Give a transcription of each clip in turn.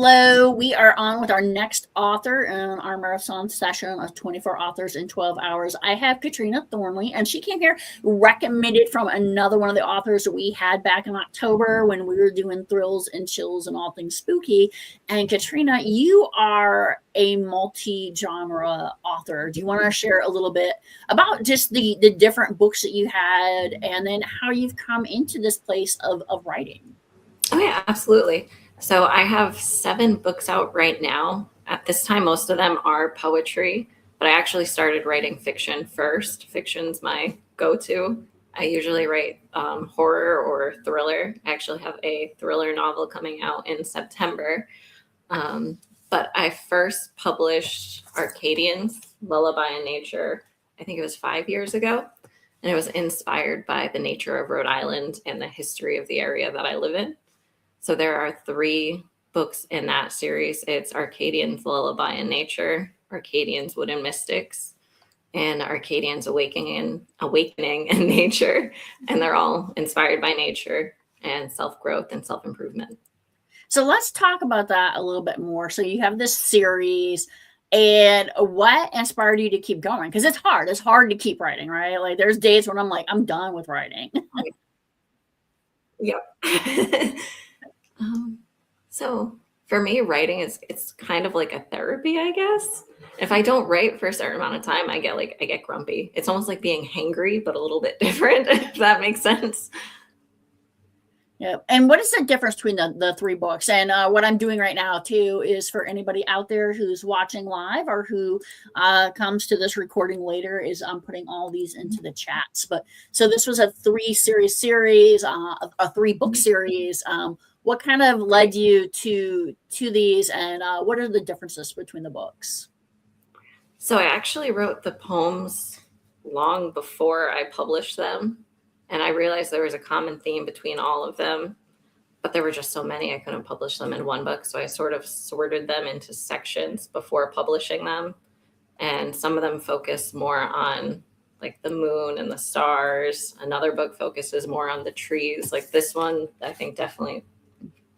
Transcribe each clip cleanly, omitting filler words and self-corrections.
hello. We are on with our next author in our marathon session of 24 authors in 12 hours. I have Katrina Thornley, and she came here recommended from another one of the authors that we had back in October when we were doing thrills and chills and all things spooky. And Katrina, you are a multi-genre author. Do you want to share a little bit about just the different books that you had and then how you've come into this place of writing? Oh, yeah, absolutely. So I have 7 books out right now. At this time, most of them are poetry, but I actually started writing fiction first. Fiction's my go-to. I usually write horror or thriller. I actually have a thriller novel coming out in September. But I first published Arcadians, Lullaby in Nature, I think it was 5 years ago. And it was inspired by the nature of Rhode Island and the history of the area that I live in. So there are 3 books in that series. It's Arcadians, Lullaby in Nature, Arcadians, Wooden Mystics, and Arcadians, Awakening in Nature. And they're all inspired by nature and self-growth and self-improvement. So let's talk about that a little bit more. So you have this series, and what inspired you to keep going? Because it's hard. It's hard to keep writing, right? Like there's days when I'm like, I'm done with writing. Yep. So for me, writing it's kind of like a therapy, I guess. If I don't write for a certain amount of time, I get grumpy. It's almost like being hangry, but a little bit different, if that makes sense. Yeah. And what is the difference between the 3 books? And what I'm doing right now, too, is for anybody out there who's watching live or who comes to this recording later, is I'm putting all these into the chats. But so this was a 3-series, a 3-book series. What kind of led you to these, and what are the differences between the books? So I actually wrote the poems long before I published them. And I realized there was a common theme between all of them, but there were just so many, I couldn't publish them in one book. So I sort of sorted them into sections before publishing them. And some of them focus more on like the moon and the stars. Another book focuses more on the trees. Like this one, I think definitely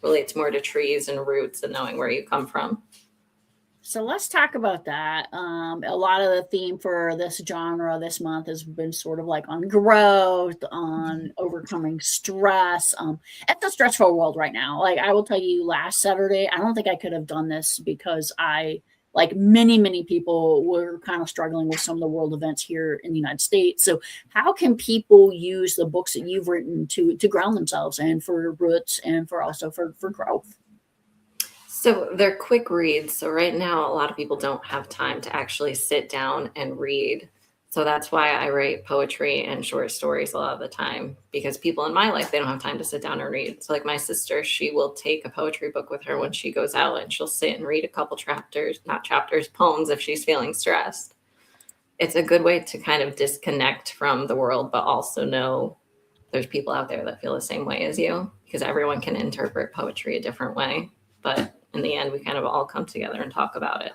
relates more to trees and roots and knowing where you come from. So let's talk about that. A lot of the theme for this genre this month has been sort of like on growth, on overcoming stress. It's a stressful world right now. Like I will tell you, last Saturday, I don't think I could have done this because like many people, were kind of struggling with some of the world events here in the United States. So how can people use the books that you've written to ground themselves and for roots and for growth? So they're quick reads. So right now, a lot of people don't have time to actually sit down and read. So that's why I write poetry and short stories a lot of the time, because people in my life, they don't have time to sit down and read. So like my sister, she will take a poetry book with her when she goes out and she'll sit and read a couple poems if she's feeling stressed. It's a good way to kind of disconnect from the world, but also know there's people out there that feel the same way as you, because everyone can interpret poetry a different way. But in the end, we kind of all come together and talk about it.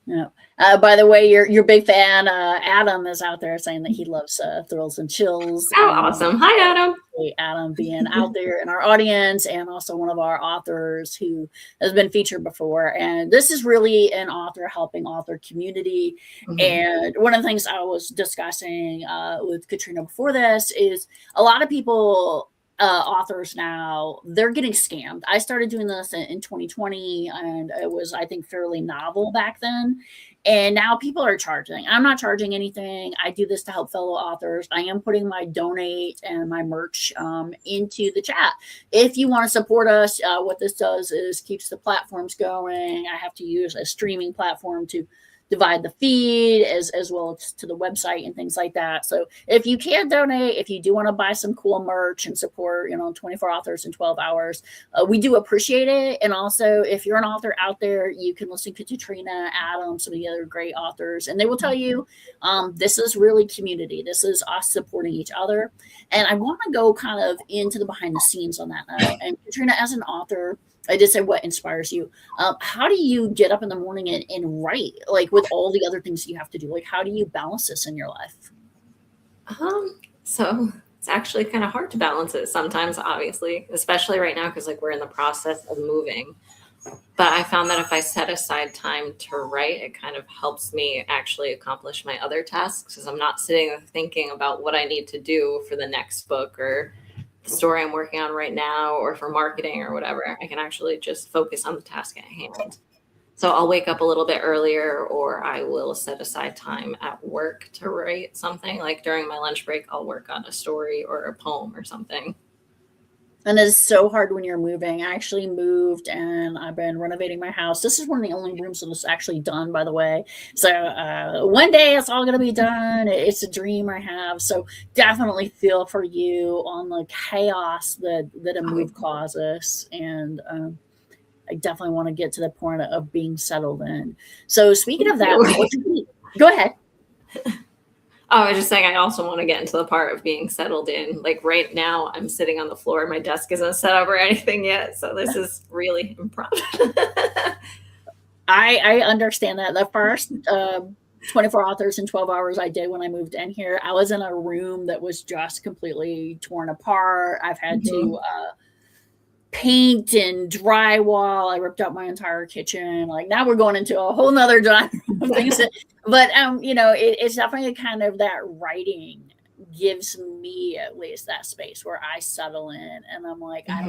Yeah. By the way, your big fan, Adam, is out there saying that he loves Thrills and Chills. Oh, awesome. Hi, Adam. Adam being out there in our audience and also one of our authors who has been featured before. And this is really an author helping author community. Mm-hmm. And one of the things I was discussing with Katrina before this is a lot of people, authors now, they're getting scammed. I started doing this in 2020, and it was, I think, fairly novel back then. And now people are charging. I'm not charging anything. I do this to help fellow authors. I am putting my donate and my merch into the chat. If you want to support us, what this does is keeps the platforms going. I have to use a streaming platform to divide the feed as well as to the website and things like that. So if you can donate, if you do want to buy some cool merch and support, 24 authors in 12 hours, we do appreciate it. And also, if you're an author out there, you can listen to Katrina, Adam, some of the other great authors, and they will tell you this is really community. This is us supporting each other. And I want to go kind of into the behind the scenes on that now. And Katrina, as an author, I did say what inspires you. How do you get up in the morning and write, like with all the other things you have to do? Like, how do you balance this in your life? So it's actually kind of hard to balance it sometimes, obviously, especially right now because like we're in the process of moving. But I found that if I set aside time to write, it kind of helps me actually accomplish my other tasks because I'm not sitting there thinking about what I need to do for the next book or the story I'm working on right now or for marketing or whatever. I can actually just focus on the task at hand. So I'll wake up a little bit earlier or I will set aside time at work to write something. Like during my lunch break, I'll work on a story or a poem or something. And it's so hard when you're moving. I actually moved and I've been renovating my house. This is one of the only rooms that is actually done, by the way. So one day it's all going to be done. It's a dream I have. So definitely feel for you on the chaos that a move causes. And I definitely want to get to the point of being settled in. So speaking of that, go ahead. Oh, I was just saying, I also want to get into the part of being settled in. Like right now, I'm sitting on the floor. My desk isn't set up or anything yet. So this is really improv. I understand that. The first 24 authors in 12 hours I did when I moved in here, I was in a room that was just completely torn apart. I've had to paint and drywall. I ripped out my entire kitchen. Like now we're going into a whole nother genre of things. But it's definitely kind of that writing gives me at least that space where I settle in and I'm like, I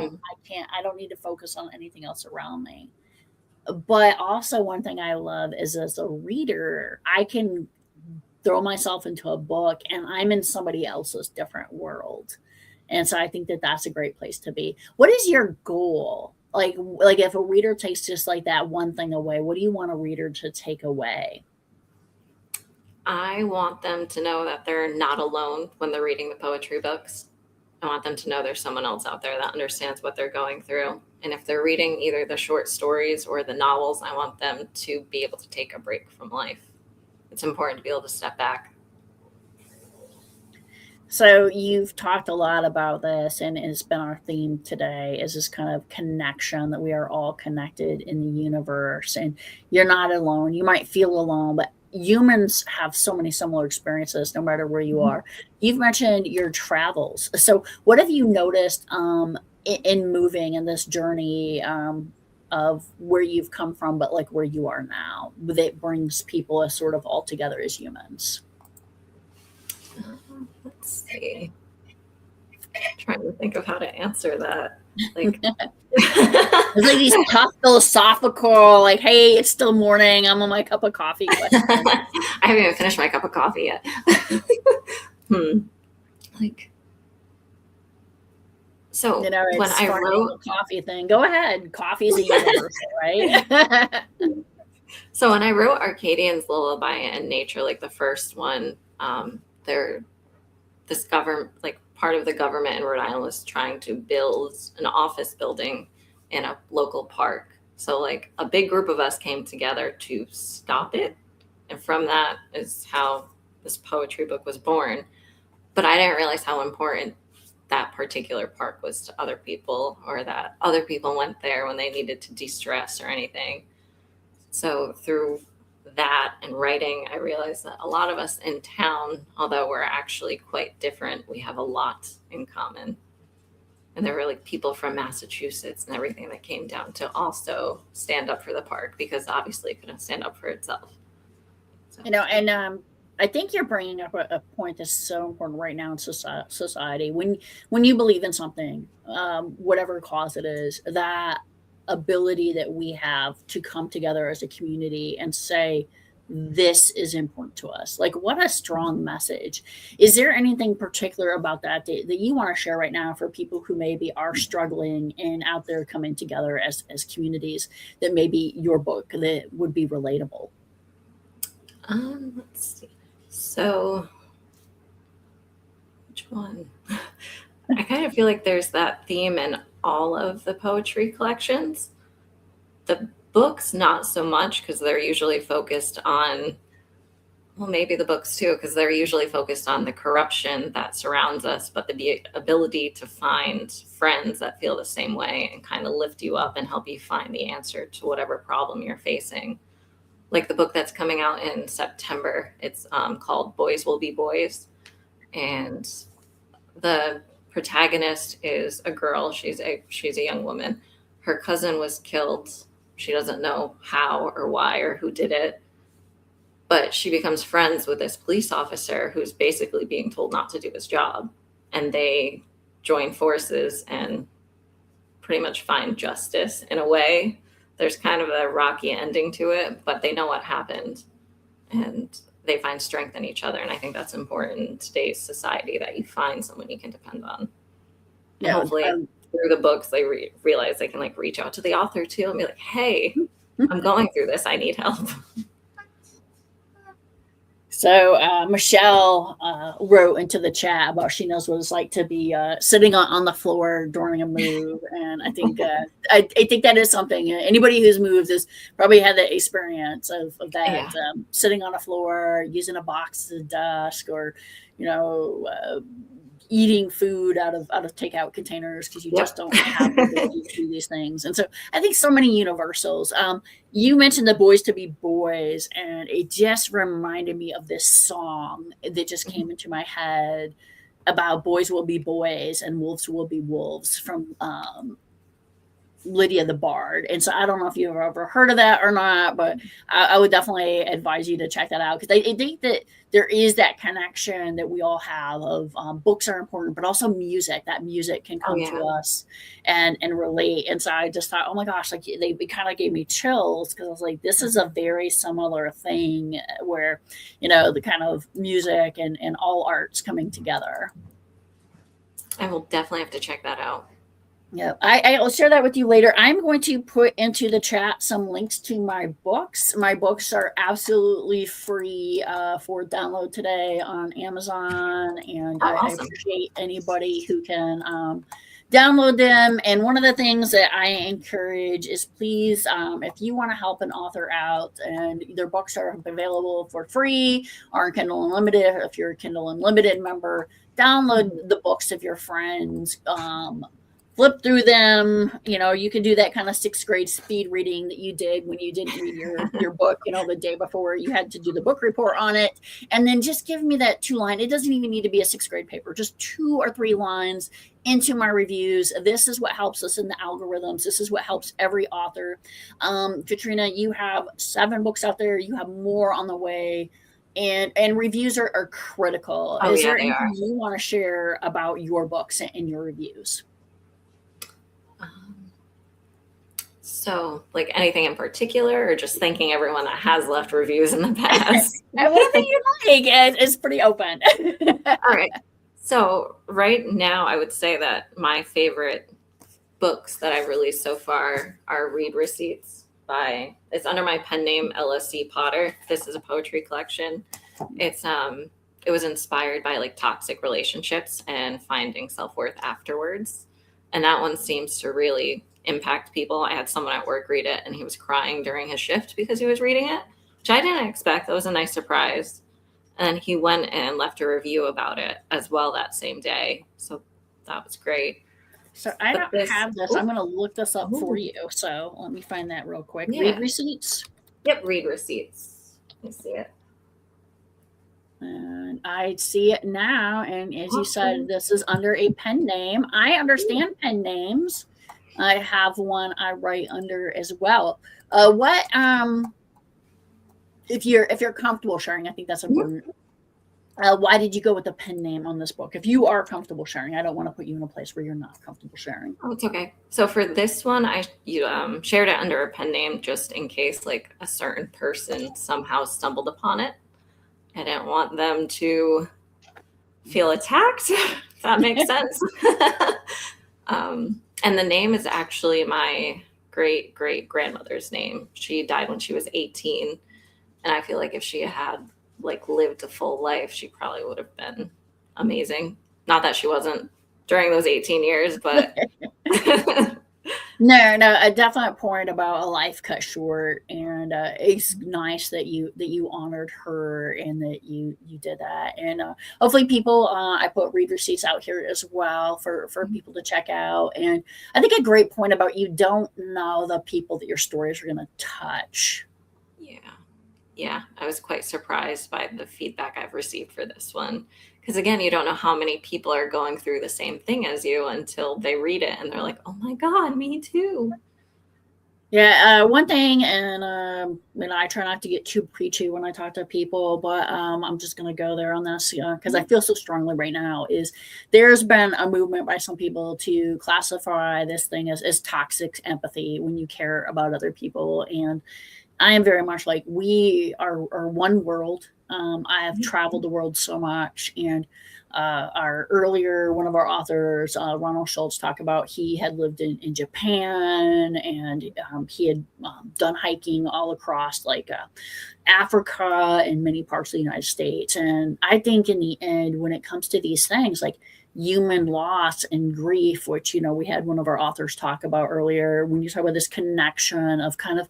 don't need to focus on anything else around me. But also one thing I love is as a reader, I can throw myself into a book and I'm in somebody else's different world. And so I think that that's a great place to be. What is your goal? Like if a reader takes just like that one thing away, what do you want a reader to take away? I want them to know that they're not alone when they're reading the poetry books. I want them to know there's someone else out there that understands what they're going through. And if they're reading either the short stories or the novels, I want them to be able to take a break from life. It's important to be able to step back. So you've talked a lot about this, and it's been our theme today is this kind of connection that we are all connected in the universe, and you're not alone. You might feel alone, but humans have so many similar experiences no matter where you are. You've mentioned your travels. So what have you noticed in moving in this journey of where you've come from, but like where you are now, that brings people as sort of all together as humans? Let's see. I'm trying to think of how to answer that. Like it's like these tough philosophical, like, hey, it's still morning, I'm on my cup of coffee question. I haven't even finished my cup of coffee yet. Like, so when I wrote a coffee thing, go ahead. Coffee is a universal, right? So when I wrote Arcadian's Lullaby and Nature, like the first one, this government, like part of the government in Rhode Island was trying to build an office building in a local park. So like a big group of us came together to stop it. And from that is how this poetry book was born. But I didn't realize how important that particular park was to other people, or that other people went there when they needed to de-stress or anything. So through that and writing, I realized that a lot of us in town, although we're actually quite different, we have a lot in common. And there were like people from Massachusetts and everything that came down to also stand up for the park, because obviously it couldn't stand up for itself. So. And I think you're bringing up a point that's so important right now in society. When you believe in something, whatever cause it is, that ability that we have to come together as a community and say, this is important to us. Like, what a strong message. Is there anything particular about that you want to share right now for people who maybe are struggling and out there coming together as communities, that maybe your book that would be relatable? Let's see. So which one? I kind of feel like there's that theme in all of the poetry collections. The books, not so much, because they're usually focused on, well, maybe the books too, because they're usually focused on the corruption that surrounds us, but the ability to find friends that feel the same way and kind of lift you up and help you find the answer to whatever problem you're facing. Like the book that's coming out in September, it's called Boys Will Be Boys. And the protagonist is a girl. She's a young woman. Her cousin was killed. She doesn't know how or why or who did it, but she becomes friends with this police officer who's basically being told not to do his job, and they join forces and pretty much find justice in a way. There's kind of a rocky ending to it, but they know what happened and they find strength in each other. And I think that's important in today's society, that you find someone you can depend on. Yeah, hopefully through the books, they realize they can like reach out to the author too and be like, hey, I'm going through this. I need help. So Michelle wrote into the chat about she knows what it's like to be sitting on the floor during a move, and I think I think that is something anybody who's moved has probably had the experience of that, sitting on a floor, using a box as a desk, or eating food out of takeout containers because you just don't have the ability to do these things. And so I think so many universals. You mentioned the Boys to Be Boys, and it just reminded me of this song that just came into my head about boys will be boys and wolves will be wolves from Lydia the Bard. And so I don't know if you've ever heard of that or not, but I would definitely advise you to check that out, because I think that there is that connection that we all have of books are important, but also music. That music can come to us and relate. And so I just thought, oh my gosh, like they kind of gave me chills, because I was like, this is a very similar thing where, the kind of music and all arts coming together. I will definitely have to check that out. Yeah, I'll share that with you later. I'm going to put into the chat some links to my books. My books are absolutely free for download today on Amazon, and I appreciate anybody who can download them. And one of the things that I encourage is, please, if you want to help an author out and their books are available for free or Kindle Unlimited, if you're a Kindle Unlimited member, download the books of your friends. Flip through them. You can do that kind of 6th grade speed reading that you did when you didn't read your book, the day before you had to do the book report on it. And then just give me that 2-line. It doesn't even need to be a 6th grade paper, just 2 or 3 lines into my reviews. This is what helps us in the algorithms. This is what helps every author. Katrina, you have 7 books out there. You have more on the way. And reviews are critical. Is there anything you want to share about your books and your reviews? So, like anything in particular, or just thanking everyone that has left reviews in the past? Whatever you like. It's pretty open. All right. So right now, I would say that my favorite books that I've released so far are Read Receipts it's under my pen name, LSC Potter. This is a poetry collection. It was inspired by like toxic relationships and finding self-worth afterwards. And that one seems to really impact people. I had someone at work read it, and he was crying during his shift because he was reading it, which I didn't expect. That was a nice surprise. And he went and left a review about it as well that same day. So that was great. So I don't have this. I'm going to look this up for you. So let me find that real quick. Read Receipts. Yep, Read Receipts. Let me see it. And I see it now. And as you said, this is under a pen name. I understand pen names. I have one I write under as well. If you're comfortable sharing, I think that's important. Why did you go with the pen name on this book? If you are comfortable sharing, I don't want to put you in a place where you're not comfortable sharing. Oh, it's okay. So for this one, I shared it under a pen name just in case like a certain person somehow stumbled upon it. I didn't want them to feel attacked, if that makes sense. And the name is actually my great-great-grandmother's name. She died when she was 18. And I feel like if she had like lived a full life, she probably would have been amazing. Not that she wasn't during those 18 years, but No, a definite point about a life cut short, and it's nice that you honored her and that you did that. And hopefully people, I put Read Receipts out here as well for people to check out. And I think a great point about you don't know the people that your stories are going to touch. Yeah, I was quite surprised by the feedback I've received for this one. Because again, you don't know how many people are going through the same thing as you until they read it and they're like, oh my God, me too. Yeah, one thing, and I try not to get too preachy when I talk to people, but I'm just going to go there on this because I feel so strongly right now. Is there's been a movement by some people to classify this thing as toxic empathy when you care about other people, and I am very much like we are one world. I have traveled the world so much, and our earlier one of our authors, Ronald Schultz, talked about he had lived in Japan, and he had done hiking all across like Africa and many parts of the United States. And I think in the end, when it comes to these things, like human loss and grief, which, we had one of our authors talk about earlier, when you talk about this connection of kind of,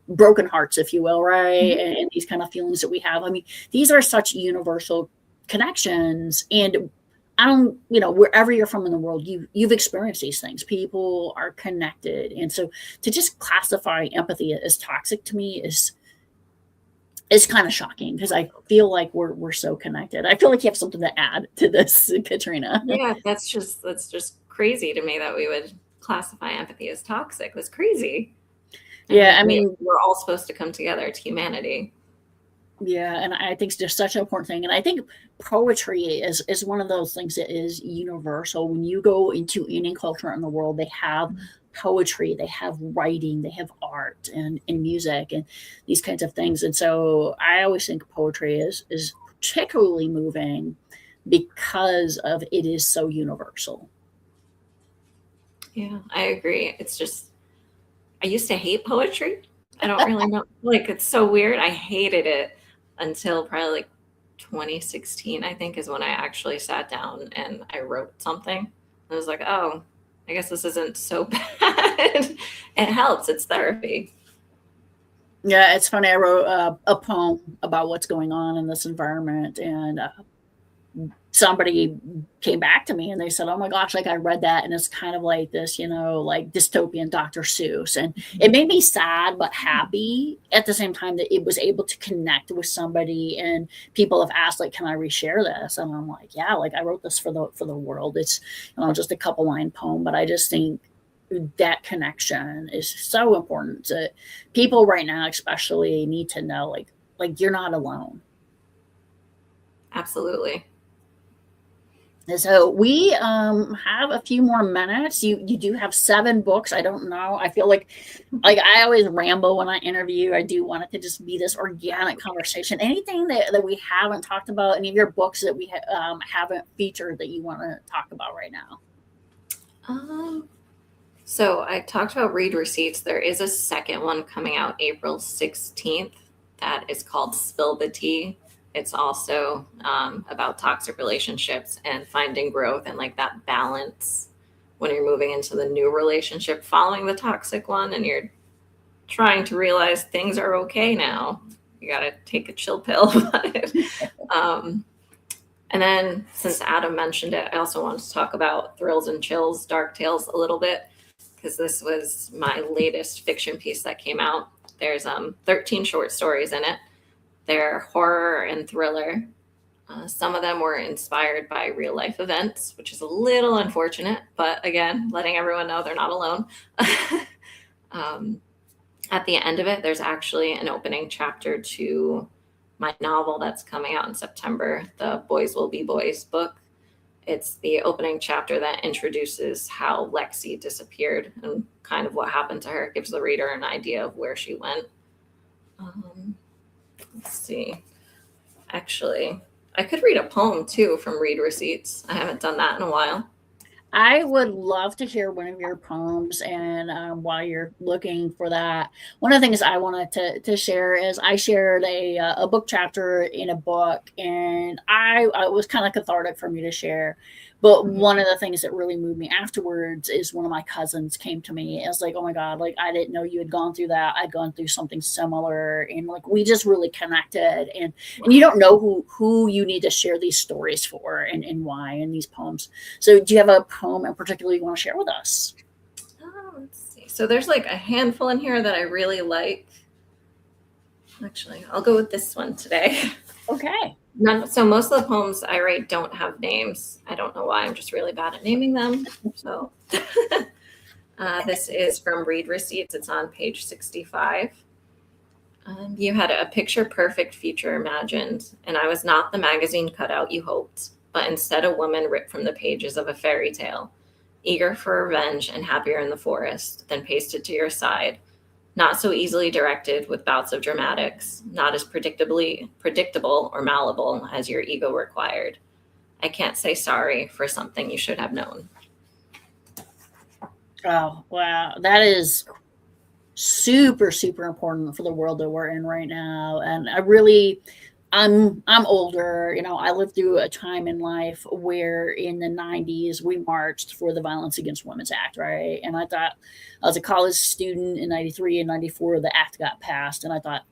broken hearts, if you will, right? And these kind of feelings that we have. I mean, these are such universal connections. And I don't, wherever you're from in the world, you've experienced these things. People are connected. And so to just classify empathy as toxic to me is kind of shocking because I feel like we're so connected. I feel like you have something to add to this, Katrina. Yeah, that's just crazy to me that we would classify empathy as toxic. That's crazy. Yeah, I mean, we're all supposed to come together. It's humanity. Yeah, and I think it's just such an important thing. And I think poetry is one of those things that is universal. When you go into any culture in the world, they have poetry, they have writing, they have art and music and these kinds of things. And so I always think poetry is particularly moving because of it is so universal. Yeah, I agree. It's just, I used to hate poetry. I don't really know. Like, it's so weird. I hated it until probably like 2016, I think, is when I actually sat down and I wrote something. I was like, oh, I guess this isn't so bad. It helps. It's therapy. Yeah, it's funny. I wrote a poem about what's going on in this environment, and somebody came back to me and they said, oh my gosh, like I read that and it's kind of like this, like dystopian Dr. Seuss. And it made me sad but happy at the same time that it was able to connect with somebody. And people have asked, like, can I reshare this? And I'm like, yeah, like I wrote this for the world. It's just a couple line poem, but I just think that connection is so important to people right now, especially need to know like you're not alone. Absolutely. So we have a few more minutes. You do have 7 books. I don't know. I feel like I always ramble when I interview. I do want it to just be this organic conversation. Anything that we haven't talked about, any of your books that we haven't featured that you want to talk about right now? So I talked about Read Receipts. There is a second one coming out April 16th that is called Spill the Tea. It's also about toxic relationships and finding growth and like that balance when you're moving into the new relationship following the toxic one and you're trying to realize things are okay now. You got to take a chill pill. And then since Adam mentioned it, I also wanted to talk about Thrills and Chills, Dark Tales a little bit because this was my latest fiction piece that came out. There's 13 short stories in it. They're horror and thriller. Some of them were inspired by real life events, which is a little unfortunate, but again, letting everyone know they're not alone. At the end of it, there's actually an opening chapter to my novel that's coming out in September, the Boys Will Be Boys book. It's the opening chapter that introduces how Lexi disappeared and kind of what happened to her. It gives the reader an idea of where she went. Let's see. Actually, I could read a poem too from Read Receipts. I haven't done that in a while. I would love to hear one of your poems. And while you're looking for that, one of the things I wanted to share is I shared a book chapter in a book, and it was kind of cathartic for me to share. But one of the things that really moved me afterwards is one of my cousins came to me and was like, oh my God, like I didn't know you had gone through that. I'd gone through something similar. And like we just really connected. And you don't know who you need to share these stories for and why in these poems. So do you have a poem in particular you want to share with us? Let's see. So there's like a handful in here that I really like. Actually, I'll go with this one today. Okay. So most of the poems I write don't have names. I don't know why. I'm just really bad at naming them. So this is from Read Receipts. It's on page 65. You had a picture perfect future imagined, and I was not the magazine cutout you hoped, but instead a woman ripped from the pages of a fairy tale, eager for revenge and happier in the forest, then pasted to your side, not so easily directed with bouts of dramatics, not as predictable or malleable as your ego required. I can't say sorry for something you should have known. Oh, wow. That is super, super important for the world that we're in right now. And I'm older, I lived through a time in life where in the 90s we marched for the Violence Against Women's Act, right? And I thought, I was a college student in 93 and 94, the act got passed, and I thought,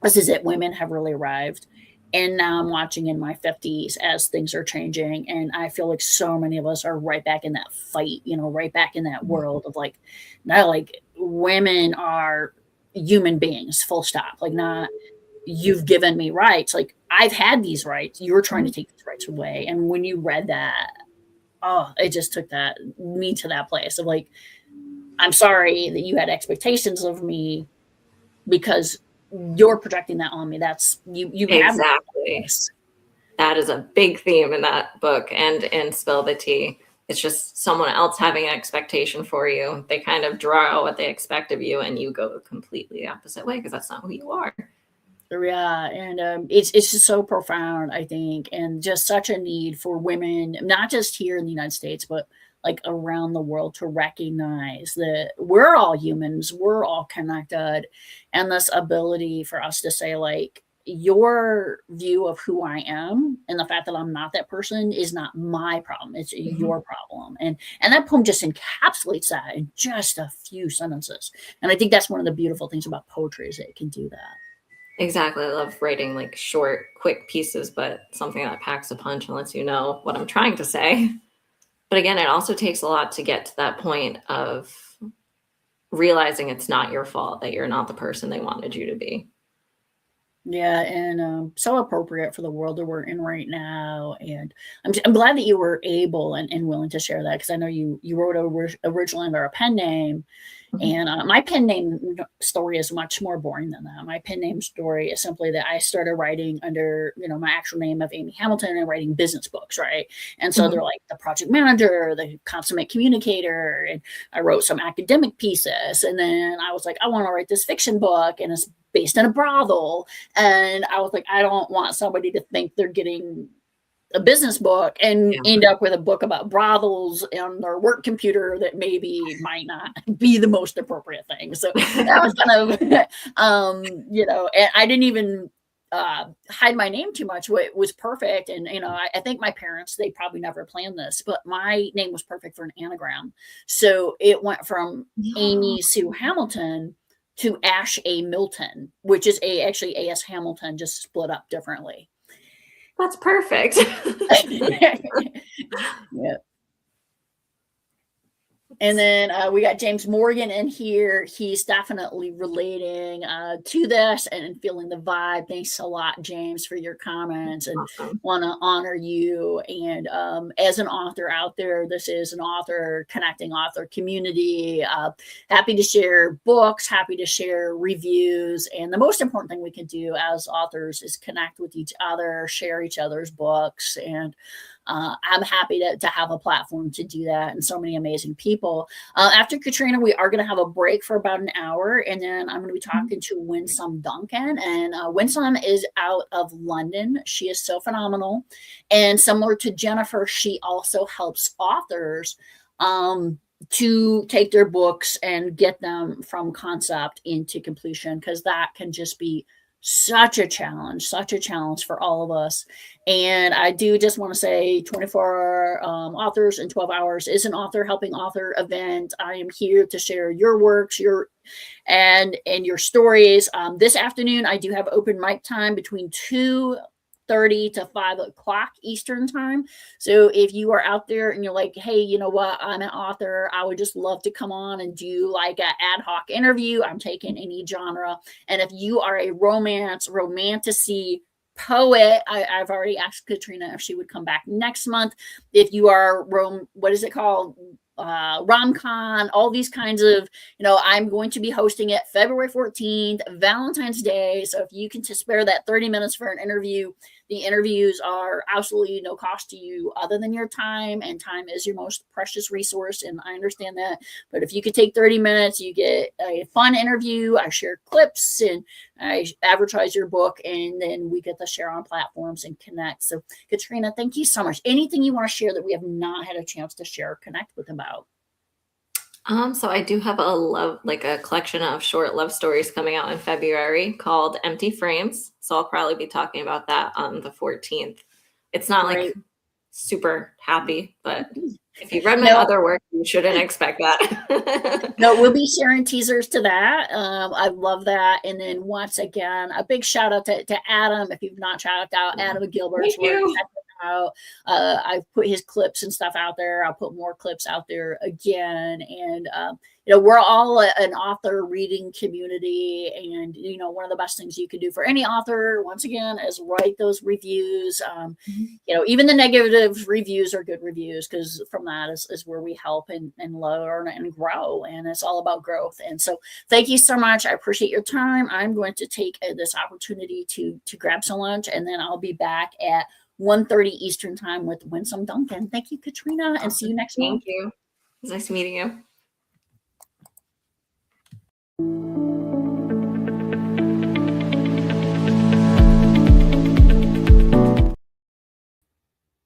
this is it, women have really arrived. And now I'm watching in my 50s as things are changing, and I feel like so many of us are right back in that fight, right back in that world of like, now like women are human beings, full stop. Like, not you've given me rights. Like, I've had these rights. You're trying to take these rights away. And when you read that, oh, it just took me to that place of like, I'm sorry that you had expectations of me because you're projecting that on me. That's you have Exactly. That is a big theme in that book and in Spill the Tea. It's just someone else having an expectation for you. They kind of draw out what they expect of you, and you go completely the opposite way because that's not who you are. Yeah, and it's just so profound, I think, and just such a need for women, not just here in the United States, but like around the world, to recognize that we're all humans, we're all connected, and this ability for us to say like, your view of who I am and the fact that I'm not that person is not my problem. It's your problem. And that poem just encapsulates that in just a few sentences. And I think that's one of the beautiful things about poetry, is that it can do that. Exactly. I love writing like short, quick pieces, but something that packs a punch and lets you know what I'm trying to say. But again, it also takes a lot to get to that point of realizing it's not your fault, that you're not the person they wanted you to be. Yeah, and so appropriate for the world that we're in right now. And I'm glad that you were able and willing to share that, because I know you wrote originally under a pen name, and my pen name story is much more boring than that. My pen name story is simply that I started writing under, my actual name of Amy Hamilton, and writing business books, right? And so they're like the project manager, the consummate communicator, and I wrote some academic pieces. And then I was like, I want to write this fiction book, and it's based in a brothel. And I was like, I don't want somebody to think they're getting a business book and end up with a book about brothels on their work computer that maybe might not be the most appropriate thing. So that was kind of, and I didn't even hide my name too much. It was perfect. And, I think my parents, they probably never planned this, but my name was perfect for an anagram. So it went from Amy Sue Hamilton to Ash A. Milton, which is actually A.S. Hamilton, just split up differently. That's perfect. Yeah. And then we got James Morgan in here. He's definitely relating to this and feeling the vibe. Thanks a lot, James, for your comments, and want to honor you. And as an author out there, this is an author connecting author community. Happy to share books, happy to share reviews. And the most important thing we can do as authors is connect with each other, share each other's books. And I'm happy to have a platform to do that, and so many amazing people. After Katrina, we are going to have a break for about an hour, and then I'm going to be talking to Winsome Duncan. And Winsome is out of London. She is so phenomenal. And similar to Jennifer, she also helps authors to take their books and get them from concept into completion, because that can just be such a challenge for all of us. And I do just want to say 24 authors in 12 hours is an author helping author event. I am here to share your works, your stories. This afternoon, I do have open mic time between 2 4:30 to 5 o'clock Eastern time. So if you are out there and you're like, hey, you know what, I'm an author, I would just love to come on and do like an ad hoc interview. I'm taking any genre. And if you are a romantasy poet, I've already asked Katrina if she would come back next month. If you are what is it called? Rom-con, all these kinds of, I'm going to be hosting it February 14th, Valentine's Day. So if you can to spare that 30 minutes for an interview, the interviews are absolutely no cost to you other than your time, and time is your most precious resource. And I understand that. But if you could take 30 minutes, you get a fun interview. I share clips and I advertise your book, and then we get to share on platforms and connect. So Katrina, thank you so much. Anything you want to share that we have not had a chance to share or connect with about? So I do have a collection of short love stories coming out in February called Empty Frames. So I'll probably be talking about that on the 14th. It's not like super happy, but if you've read my other work, you shouldn't expect that. No, we'll be sharing teasers to that. I love that. And then once again, a big shout out to Adam. If you've not checked out Adam Gilbert's work, check it out. I've put his clips and stuff out there. I'll put more clips out there again. And we're all an author reading community, and one of the best things you can do for any author, once again, is write those reviews. Even the negative reviews are good reviews, because from that is where we help and learn and grow, and it's all about growth. And so thank you so much. I appreciate your time. I'm going to take this opportunity to grab some lunch, and then I'll be back at 1:30 Eastern time with Winsome Duncan. Thank you, Katrina, and see you next month. Thank you. It was nice meeting you.